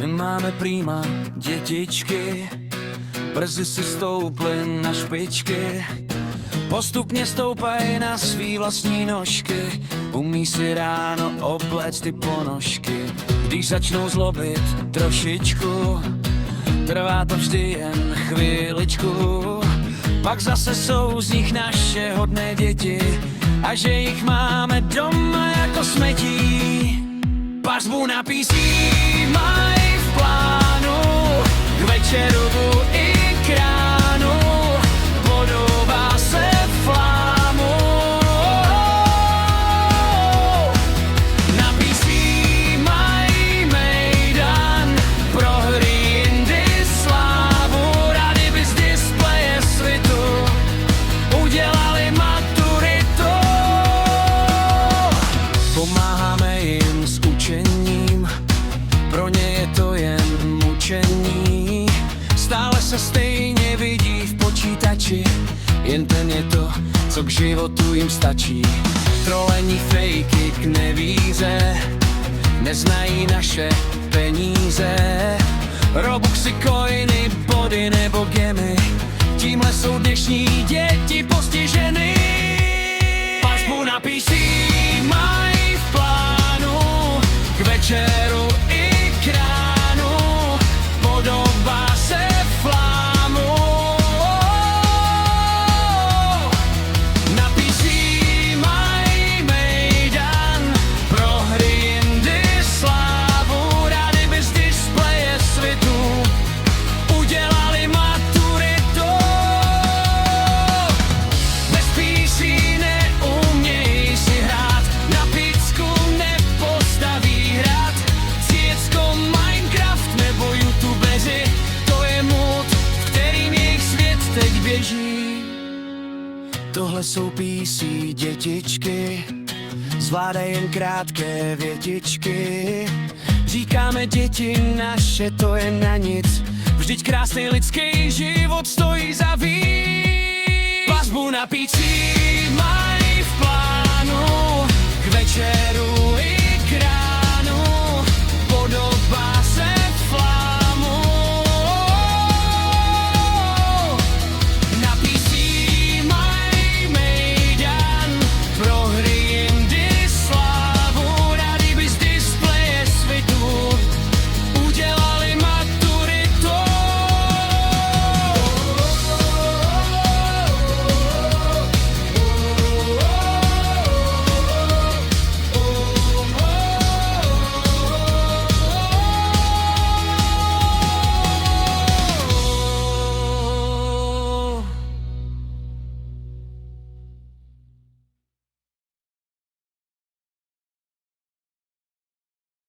My máme prýma dětičky, brzy si stouply na špičky. Postupně stoupají na svý vlastní nožky, umí si ráno oblect ty ponožky. Když začnou zlobit trošičku, trvá to vždy jen chviličku. Pak zase jsou z nich naše hodné děti, a že jich máme doma jako smetí. Pařbu na PC mají v plánu, k večeru i k ránu, podobá se flámu. Na PC mají mejdan, pro hry jindy slávu, rádi by z displeje svitu udělali maturitu. Pomáháme jim s učením, pro ně je to jen mučení. Stále se stejně vidí v počítači, jen ten je to, co k životu jim stačí. Trolení fejky k nevíře, neznají naše peníze. Robuxy, coiny, body nebo gemy, tímhle jsou dnešní děti postiženy. Pařbu na PC mají v plánu, k večeru i k ránu, podobá se flámu. Na PC mají mejdan, pro hry jindy slávu, rádi by z displeje svitu udělali maturitu. Bez PC neumějí si hrát, na picku nepostaví hrad. Cícko, Minecraft nebo youtubeři, to je mód, v kterým jejich svět teď běží. Tohle jsou PC dětičky, zvládají jen krátké větičky. Říkáme děti naše, to je na nic, vždyť krásný lidský život stojí za víc. Pařbu na PC má